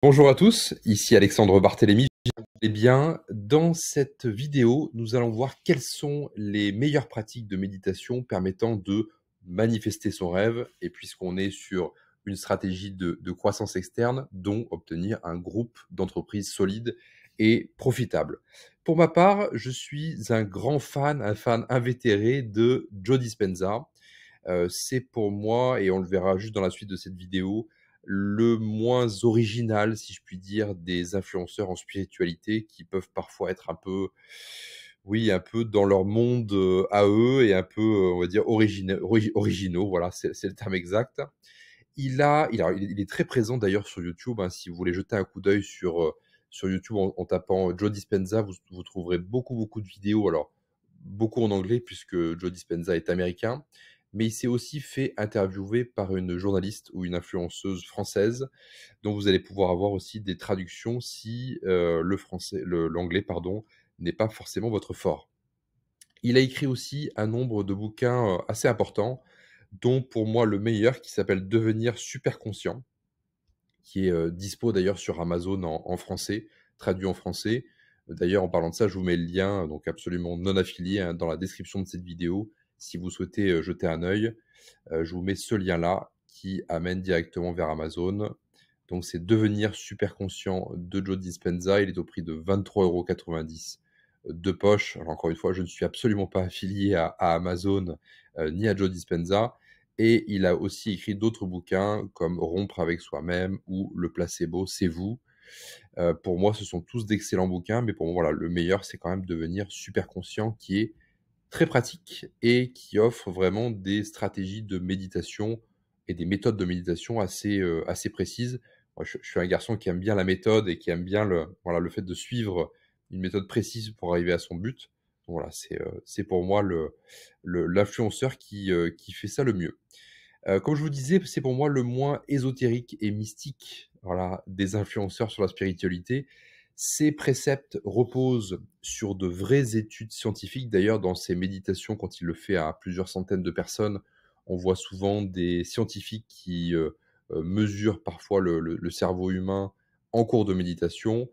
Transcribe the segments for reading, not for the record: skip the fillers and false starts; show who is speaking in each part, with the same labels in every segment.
Speaker 1: Bonjour à tous, ici Alexandre Barthélémy. Eh bien, dans cette vidéo, nous allons voir quelles sont les meilleures pratiques de méditation permettant de manifester son rêve. Et puisqu'on est sur une stratégie de croissance externe, dont obtenir un groupe d'entreprises solide et profitable. Pour ma part, je suis un fan invétéré de Joe Dispenza. C'est pour moi, et on le verra juste dans la suite de cette vidéo, le moins original, si je puis dire, des influenceurs en spiritualité qui peuvent parfois être un peu, oui, un peu dans leur monde à eux et un peu, on va dire, originaux. Voilà, c'est le terme exact. Il est très présent d'ailleurs sur YouTube. Hein, si vous voulez jeter un coup d'œil sur YouTube en tapant Joe Dispenza, vous trouverez beaucoup de vidéos. Alors, beaucoup en anglais puisque Joe Dispenza est américain, mais il s'est aussi fait interviewer par une journaliste ou une influenceuse française, dont vous allez pouvoir avoir aussi des traductions si l'anglais, pardon, n'est pas forcément votre fort. Il a écrit aussi un nombre de bouquins assez importants, dont pour moi le meilleur qui s'appelle Devenir super conscient, qui est dispo d'ailleurs sur Amazon en français, traduit en français. D'ailleurs, en parlant de ça, je vous mets le lien, donc absolument non affilié, hein, dans la description de cette vidéo. Si vous souhaitez jeter un œil, je vous mets ce lien-là qui amène directement vers Amazon. Donc, c'est Devenir super conscient de Joe Dispenza. Il est au prix de 23,90 € de poche. Alors, encore une fois, je ne suis absolument pas affilié à Amazon ni à Joe Dispenza. Et il a aussi écrit d'autres bouquins comme Rompre avec soi-même ou Le placebo, c'est vous. Pour moi, ce sont tous d'excellents bouquins, mais pour moi, voilà, le meilleur, c'est quand même Devenir super conscient, qui est très pratique et qui offre vraiment des stratégies de méditation et des méthodes de méditation assez précises. Moi, je suis un garçon qui aime bien la méthode et qui aime bien le fait de suivre une méthode précise pour arriver à son but. Donc voilà, c'est pour moi l'influenceur qui fait ça le mieux. Comme je vous disais, c'est pour moi le moins ésotérique et mystique, voilà, des influenceurs sur la spiritualité. Ces préceptes reposent sur de vraies études scientifiques. D'ailleurs, dans ses méditations, quand il le fait à plusieurs centaines de personnes, on voit souvent des scientifiques qui mesurent parfois le cerveau humain en cours de méditation.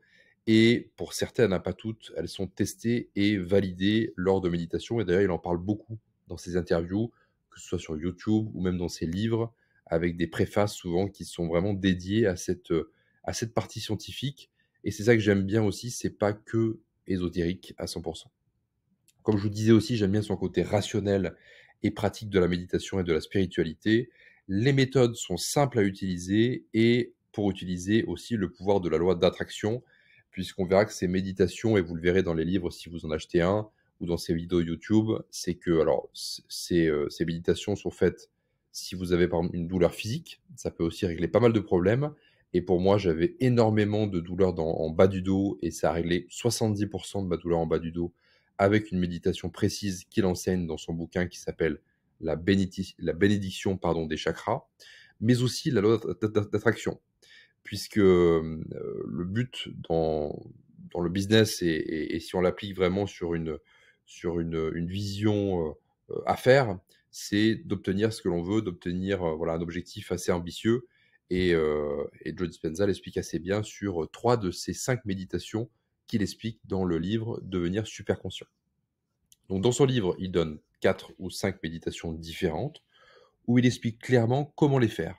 Speaker 1: Et pour certaines, hein, pas toutes, elles sont testées et validées lors de méditation. Et d'ailleurs, il en parle beaucoup dans ses interviews, que ce soit sur YouTube ou même dans ses livres, avec des préfaces souvent qui sont vraiment dédiées à cette partie scientifique. Et c'est ça que j'aime bien aussi, c'est pas que ésotérique à 100%. Comme je vous disais aussi, j'aime bien son côté rationnel et pratique de la méditation et de la spiritualité. Les méthodes sont simples à utiliser et pour utiliser aussi le pouvoir de la loi d'attraction, puisqu'on verra que ces méditations, et vous le verrez dans les livres si vous en achetez un, ou dans ces vidéos YouTube, c'est que alors ces méditations sont faites si vous avez par exemple une douleur physique, ça peut aussi régler pas mal de problèmes. Et pour moi, j'avais énormément de douleurs en bas du dos et ça a réglé 70% de ma douleur en bas du dos avec une méditation précise qu'il enseigne dans son bouquin qui s'appelle la bénédiction, pardon, des chakras, mais aussi la loi d'attraction, puisque le but dans le business, et si on l'applique vraiment sur une vision affaire, c'est d'obtenir ce que l'on veut, d'obtenir voilà, un objectif assez ambitieux. Et Joe Dispenza l'explique assez bien sur 3 de ces 5 méditations qu'il explique dans le livre Devenir super conscient. Donc dans son livre, il donne 4 ou 5 méditations différentes où il explique clairement comment les faire.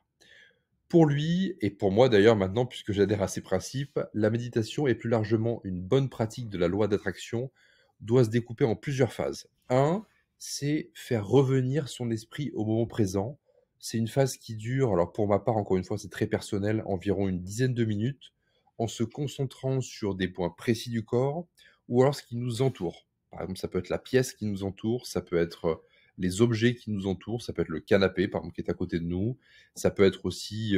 Speaker 1: Pour lui, et pour moi d'ailleurs maintenant, puisque j'adhère à ses principes, la méditation et plus largement une bonne pratique de la loi d'attraction doit se découper en plusieurs phases. Un, c'est faire revenir son esprit au moment présent. C'est une phase qui dure, alors pour ma part, encore une fois, c'est très personnel, environ une dizaine de minutes, en se concentrant sur des points précis du corps ou alors ce qui nous entoure. Par exemple, ça peut être la pièce qui nous entoure, ça peut être les objets qui nous entourent, ça peut être le canapé, par exemple, qui est à côté de nous, ça peut être aussi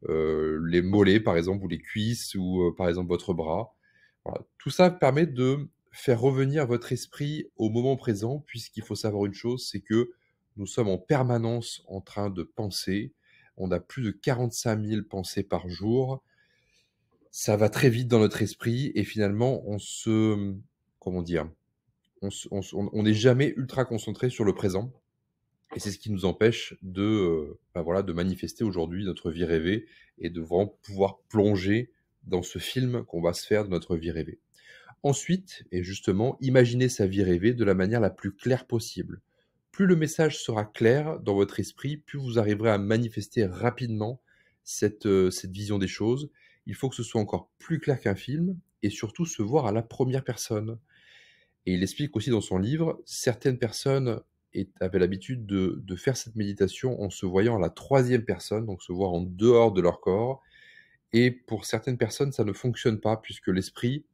Speaker 1: les mollets, par exemple, ou les cuisses, ou par exemple votre bras. Voilà. Tout ça permet de faire revenir votre esprit au moment présent, puisqu'il faut savoir une chose, c'est que nous sommes en permanence en train de penser. On a plus de 45 000 pensées par jour. Ça va très vite dans notre esprit et finalement, comment dire, on n'est jamais ultra concentré sur le présent. Et c'est ce qui nous empêche voilà, de manifester aujourd'hui notre vie rêvée et de vraiment pouvoir plonger dans ce film qu'on va se faire de notre vie rêvée. Ensuite, et justement, imaginez sa vie rêvée de la manière la plus claire possible. Plus le message sera clair dans votre esprit, plus vous arriverez à manifester rapidement cette vision des choses. Il faut que ce soit encore plus clair qu'un film et surtout se voir à la première personne. Et il explique aussi dans son livre, certaines personnes avaient l'habitude de faire cette méditation en se voyant à la troisième personne, donc se voir en dehors de leur corps. Et pour certaines personnes, ça ne fonctionne pas puisque l'esprit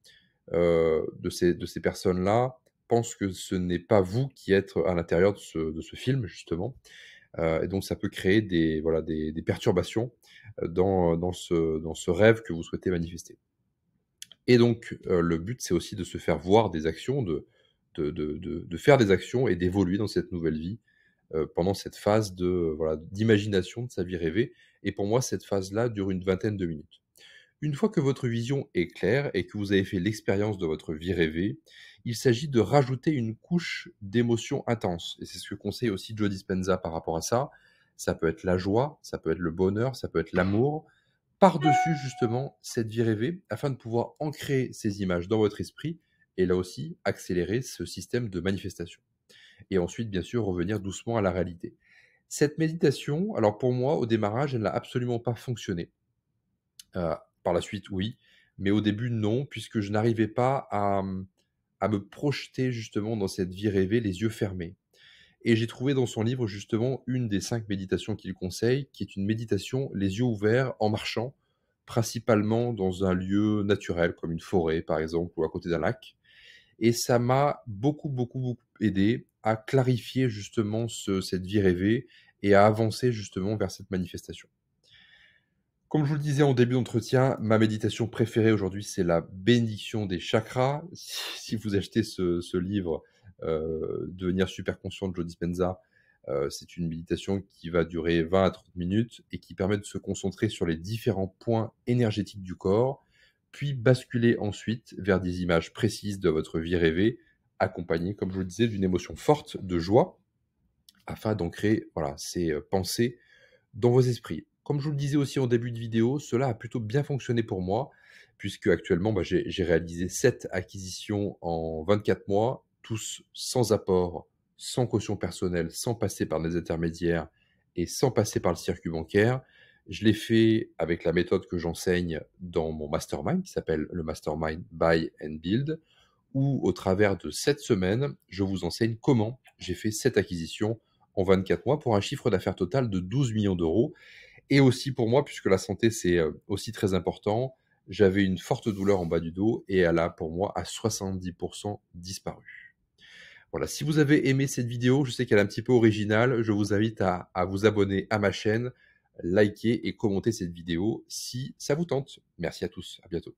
Speaker 1: de ces personnes-là pensent que ce n'est pas vous qui êtes à l'intérieur de ce film, justement. Et donc ça peut créer voilà, des perturbations dans ce rêve que vous souhaitez manifester. Et donc, le but, c'est aussi de se faire voir des actions, de faire des actions et d'évoluer dans cette nouvelle vie, pendant cette phase voilà, d'imagination de sa vie rêvée. Et pour moi, cette phase-là dure une vingtaine de minutes. Une fois que votre vision est claire et que vous avez fait l'expérience de votre vie rêvée, il s'agit de rajouter une couche d'émotions intenses. Et c'est ce que conseille aussi Joe Dispenza par rapport à ça. Ça peut être la joie, ça peut être le bonheur, ça peut être l'amour, par-dessus justement cette vie rêvée, afin de pouvoir ancrer ces images dans votre esprit et là aussi accélérer ce système de manifestation. Et ensuite, bien sûr, revenir doucement à la réalité. Cette méditation, alors pour moi, au démarrage, elle n'a absolument pas fonctionné. Par la suite, oui, mais au début, non, puisque je n'arrivais pas à me projeter justement dans cette vie rêvée, les yeux fermés. Et j'ai trouvé dans son livre justement une des 5 méditations qu'il conseille, qui est une méditation les yeux ouverts en marchant, principalement dans un lieu naturel comme une forêt par exemple ou à côté d'un lac. Et ça m'a beaucoup, beaucoup, beaucoup aidé à clarifier justement cette vie rêvée et à avancer justement vers cette manifestation. Comme je vous le disais en début d'entretien, ma méditation préférée aujourd'hui, c'est la bénédiction des chakras. Si vous achetez ce livre, Devenir super conscient de Joe Dispenza, c'est une méditation qui va durer 20 à 30 minutes et qui permet de se concentrer sur les différents points énergétiques du corps, puis basculer ensuite vers des images précises de votre vie rêvée, accompagnées, comme je vous le disais, d'une émotion forte de joie, afin d'ancrer voilà, ces pensées dans vos esprits. Comme je vous le disais aussi en début de vidéo, cela a plutôt bien fonctionné pour moi, puisque actuellement, j'ai réalisé 7 acquisitions en 24 mois, tous sans apport, sans caution personnelle, sans passer par des intermédiaires et sans passer par le circuit bancaire. Je l'ai fait avec la méthode que j'enseigne dans mon mastermind, qui s'appelle le Mastermind Buy and Build, où au travers de 7 semaines, je vous enseigne comment j'ai fait 7 acquisitions en 24 mois pour un chiffre d'affaires total de 12 millions d'euros. Et aussi pour moi, puisque la santé, c'est aussi très important, j'avais une forte douleur en bas du dos et elle a pour moi à 70% disparu. Voilà, si vous avez aimé cette vidéo, je sais qu'elle est un petit peu originale, je vous invite à vous abonner à ma chaîne, liker et commenter cette vidéo si ça vous tente. Merci à tous, à bientôt.